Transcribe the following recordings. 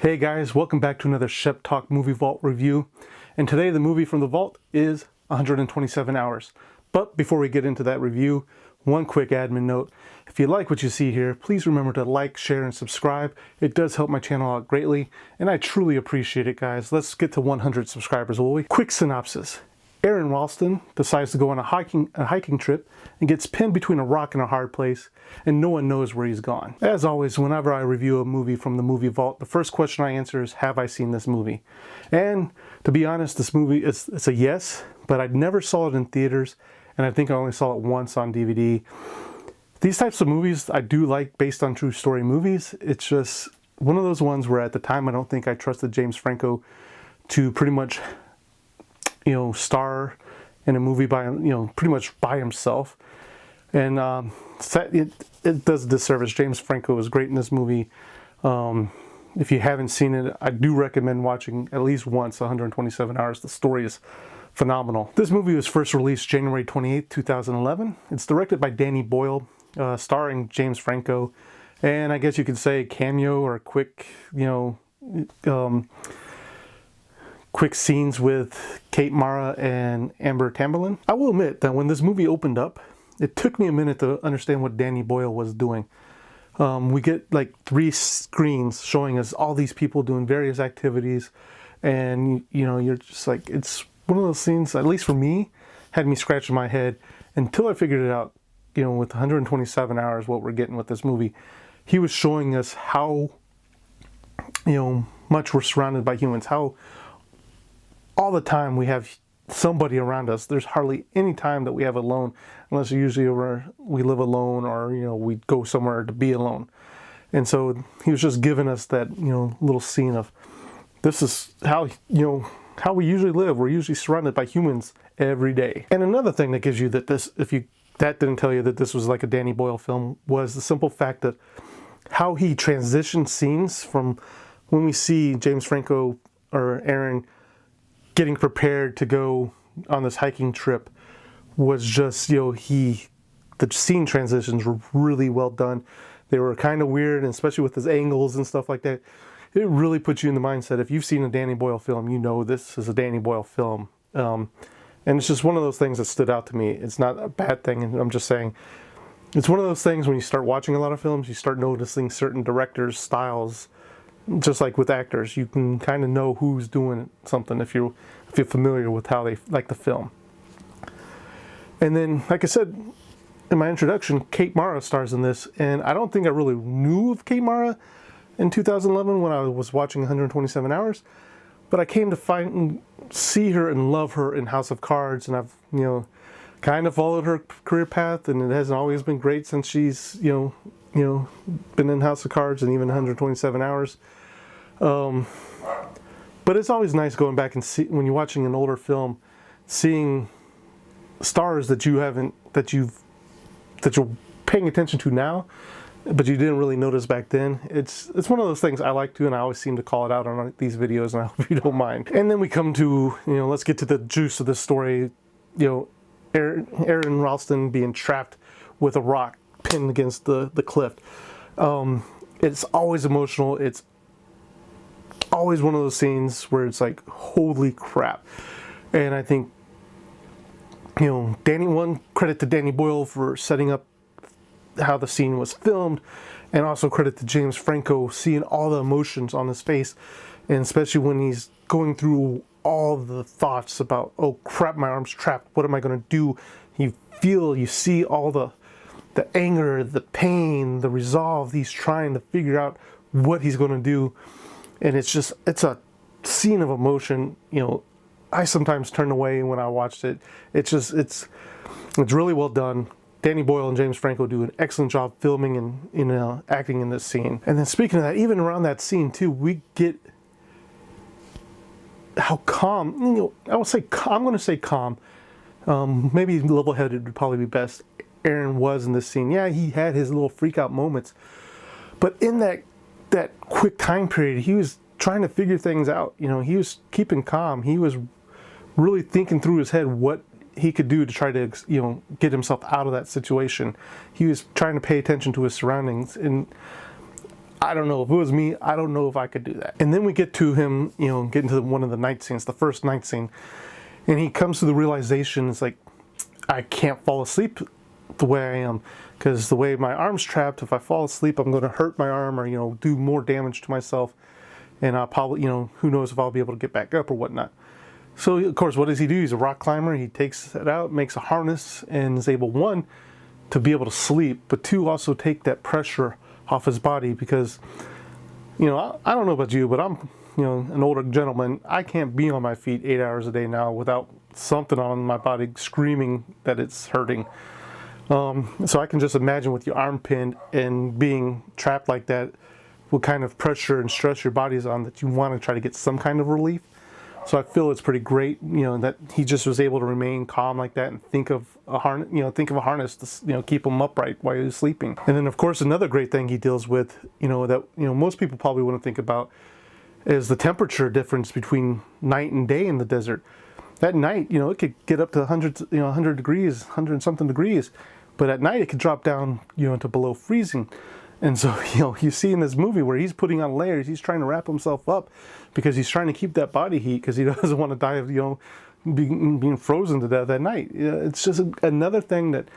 Hey guys, welcome back to another Shep Talk Movie Vault review. And today the movie from the vault is 127 Hours. But before we get into that review, one quick admin note. If you like what you see here, please remember to like, share, and subscribe. It does help my channel out greatly, and I truly appreciate it, guys. Let's get to 100 subscribers, will we? Quick synopsis. Aaron Ralston decides to go on a hiking trip and gets pinned between a rock and a hard place, and no one knows where he's gone. As always, whenever I review a movie from the movie vault, the first question I answer is, have I seen this movie? And to be honest, this movie, it's a yes, but I never saw it in theaters, and I think I only saw it once on DVD. These types of movies I do like, based on true story movies. It's just one of those ones where at the time I don't think I trusted James Franco to pretty much star in a movie by, pretty much by himself. And it does a disservice. James Franco is great in this movie. If you haven't seen it, I do recommend watching at least once 127 Hours. The story is phenomenal. This movie was first released January 28th, 2011. It's directed by Danny Boyle, starring James Franco. And I guess you could say cameo or quick, quick scenes with Kate Mara and Amber Tamberlin. I will admit that when this movie opened up, it took me a minute to understand what Danny Boyle was doing. We get like 3 screens showing us all these people doing various activities, and you're just like, it's one of those scenes, at least for me, had me scratching my head until I figured it out. With 127 Hours, what we're getting with this movie, he was showing us how much we're surrounded by humans, how all the time we have somebody around us. There's hardly any time that we have alone, unless usually we live alone or we go somewhere to be alone. And so he was just giving us that little scene of, this is how how we usually live. We're usually surrounded by humans every day. And another thing that gives you that that didn't tell you that this was like a Danny Boyle film, was the simple fact that how he transitioned scenes from when we see James Franco or Aaron getting prepared to go on this hiking trip was just, the scene transitions were really well done. They were kind of weird, and especially with his angles and stuff like that, it really puts you in the mindset. If you've seen a Danny Boyle film, this is a Danny Boyle film. And it's just one of those things that stood out to me. It's not a bad thing, and I'm just saying, it's one of those things when you start watching a lot of films, you start noticing certain directors' styles. Just like with actors, you can kind of know who's doing something if you're familiar with how they like the film. And then, like I said in my introduction, Kate Mara stars in this, and I don't think I really knew of Kate Mara in 2011 when I was watching 127 Hours, but I came to see her and love her in House of Cards, and I've kind of followed her career path, and it hasn't always been great since she's been in House of Cards and even 127 Hours. But it's always nice going back and see, when you're watching an older film, seeing stars that you're paying attention to now, but you didn't really notice back then. It's one of those things I like to, and I always seem to call it out on these videos, and I hope you don't mind. And then we come to, let's get to the juice of this story. Aaron Ralston being trapped with a rock pinned against the cliff. It's always emotional. It's always one of those scenes where it's like, holy crap. And I think, one credit to Danny Boyle for setting up how the scene was filmed, and also credit to James Franco seeing all the emotions on his face, and especially when he's going through all the thoughts about, oh crap, my arm's trapped, what am I going to do? You see all the anger, the pain, the resolve. He's trying to figure out what he's going to do. And it's a scene of emotion. I sometimes turn away when I watched it. It's really well done. Danny Boyle and James Franco do an excellent job filming and acting in this scene. And then speaking of that, even around that scene too, we get how calm, I'm going to say calm. Maybe level-headed would probably be best. Aaron was in this scene. Yeah, he had his little freak out moments, but in that quick time period, he was trying to figure things out. He was keeping calm. He was really thinking through his head what he could do to try to get himself out of that situation. He was trying to pay attention to his surroundings, and I don't know. If it was me, I don't know if I could do that. And then we get to him, get into one of the night scenes, the first night scene. And he comes to the realization, it's like, I can't fall asleep the way I am. Because the way my arm's trapped, if I fall asleep, I'm going to hurt my arm or, do more damage to myself. And I'll probably, who knows if I'll be able to get back up or whatnot. So, of course, what does he do? He's a rock climber. He takes it out, makes a harness, and is able, one, to be able to sleep, but two, also take that pressure off his body because, I don't know about you, but I'm, an older gentleman. I can't be on my feet 8 hours a day now without something on my body screaming that it's hurting. So I can just imagine with your arm pinned and being trapped like that, what kind of pressure and stress your body is on that you want to try to get some kind of relief. So I feel it's pretty great, that he just was able to remain calm like that and think of a harness, to, keep him upright while he was sleeping. And then, of course, another great thing he deals with, that most people probably wouldn't think about, is the temperature difference between night and day in the desert. At night, it could get up to 100 degrees, 100 and something degrees, but at night it could drop down, to below freezing. And so, you see in this movie where he's putting on layers, he's trying to wrap himself up because he's trying to keep that body heat because he doesn't want to die of, being frozen to death at night. It's just another thing that,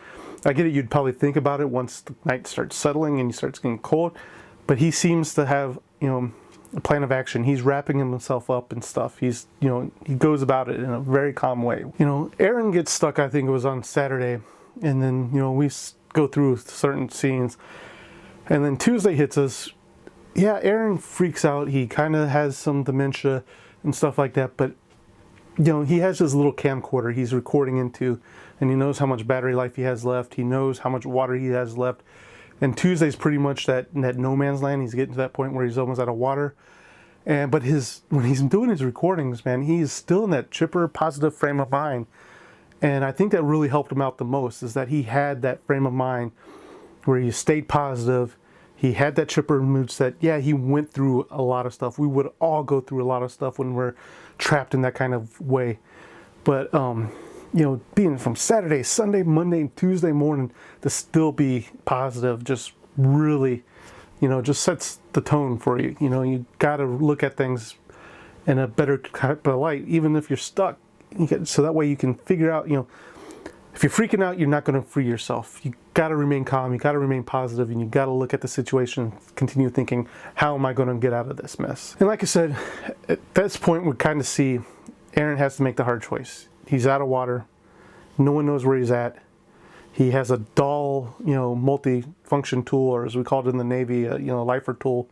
I get it, you'd probably think about it once the night starts settling and he starts getting cold, but he seems to have, a plan of action. He's wrapping himself up and stuff. He's, he goes about it in a very calm way. Aaron gets stuck, I think it was on Saturday, and then, we go through certain scenes. And then Tuesday hits us. Yeah, Aaron freaks out. He kind of has some dementia and stuff like that. But, he has his little camcorder he's recording into. And he knows how much battery life he has left. He knows how much water he has left. And Tuesday's pretty much that no man's land. He's getting to that point where he's almost out of water. But when he's doing his recordings, man, he's still in that chipper, positive frame of mind. And I think that really helped him out the most, is that he had that frame of mind where he stayed positive. He had that chipper mood set. Yeah, he went through a lot of stuff. We would all go through a lot of stuff when we're trapped in that kind of way. But, being from Saturday, Sunday, Monday, Tuesday morning to still be positive just really, just sets the tone for you. You got to look at things in a better type of light, even if you're stuck. So that way you can figure out, if you're freaking out, you're not going to free yourself. You got to remain calm. You got to remain positive, and you got to look at the situation, continue thinking, how am I going to get out of this mess? And like I said, at this point, we kind of see Aaron has to make the hard choice. He's out of water. No one knows where he's at. He has a dull, multi-function tool, or as we called it in the Navy, lifer tool.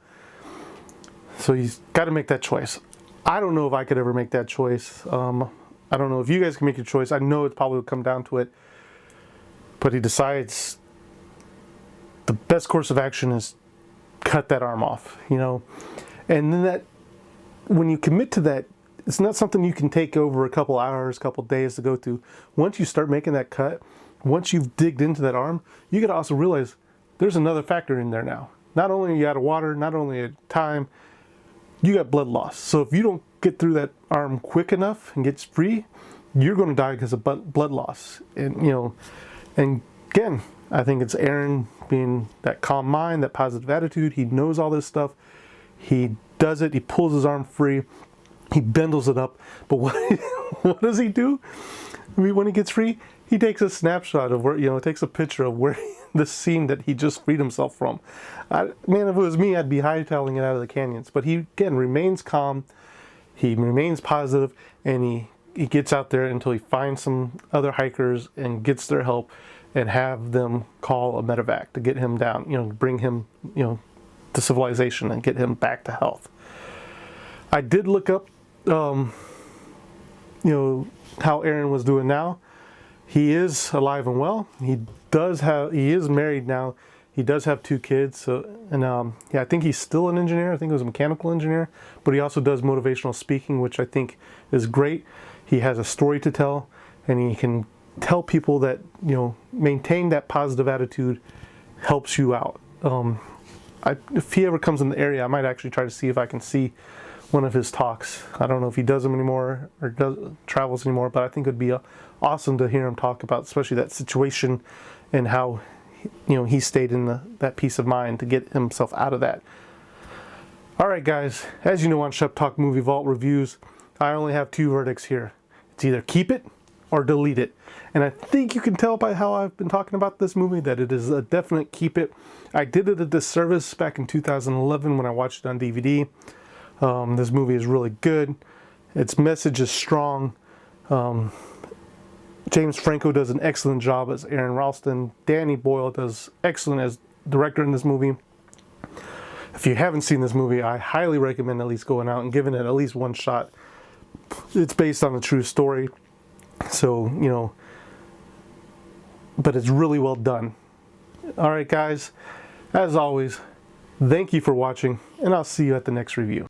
So he's got to make that choice. I don't know if I could ever make that choice. I don't know if you guys can make your choice. I know it probably would come down to it. But he decides the best course of action is cut that arm off, And then that, when you commit to that, it's not something you can take over a couple hours, couple days to go through. Once you start making that cut, once you've digged into that arm, you got to also realize there's another factor in there now. Not only are you out of water, not only at time, you got blood loss. So if you don't get through that arm quick enough and gets free, you're going to die because of blood loss. And, and again, I think it's Aaron being that calm mind, that positive attitude. He knows all this stuff. He does it. He pulls his arm free. He bundles it up. But what does he do? When he gets free, he takes a snapshot of where, takes a picture of where the scene that he just freed himself from. Man, if it was me, I'd be hightailing it out of the canyons. But he, again, remains calm. He remains positive, and he gets out there until he finds some other hikers and gets their help and have them call a medevac to get him down, bring him, to civilization and get him back to health. I did look up, how Aaron was doing now. He is alive and well. He is married now. He does have 2 kids. So, and I think he's still an engineer. I think he was a mechanical engineer, but he also does motivational speaking, which I think is great. He has a story to tell, and he can tell people that, maintain that positive attitude helps you out. If he ever comes in the area, I might actually try to see if I can see one of his talks. I don't know if he does them anymore or travels anymore, but I think it would be awesome to hear him talk about, especially that situation and how, he stayed in that peace of mind to get himself out of that. Alright guys, as you know on Shep Talk Movie Vault Reviews, I only have two verdicts here. It's either keep it or delete it. And I think you can tell by how I've been talking about this movie that it is a definite keep it. I did it a disservice back in 2011 when I watched it on DVD. This movie is really good. Its message is strong. James Franco does an excellent job as Aaron Ralston. Danny Boyle does excellent as director in this movie. If you haven't seen this movie, I highly recommend at least going out and giving it at least one shot. It's based on a true story, so, you know, but it's really well done. Alright guys, as always, thank you for watching, and I'll see you at the next review.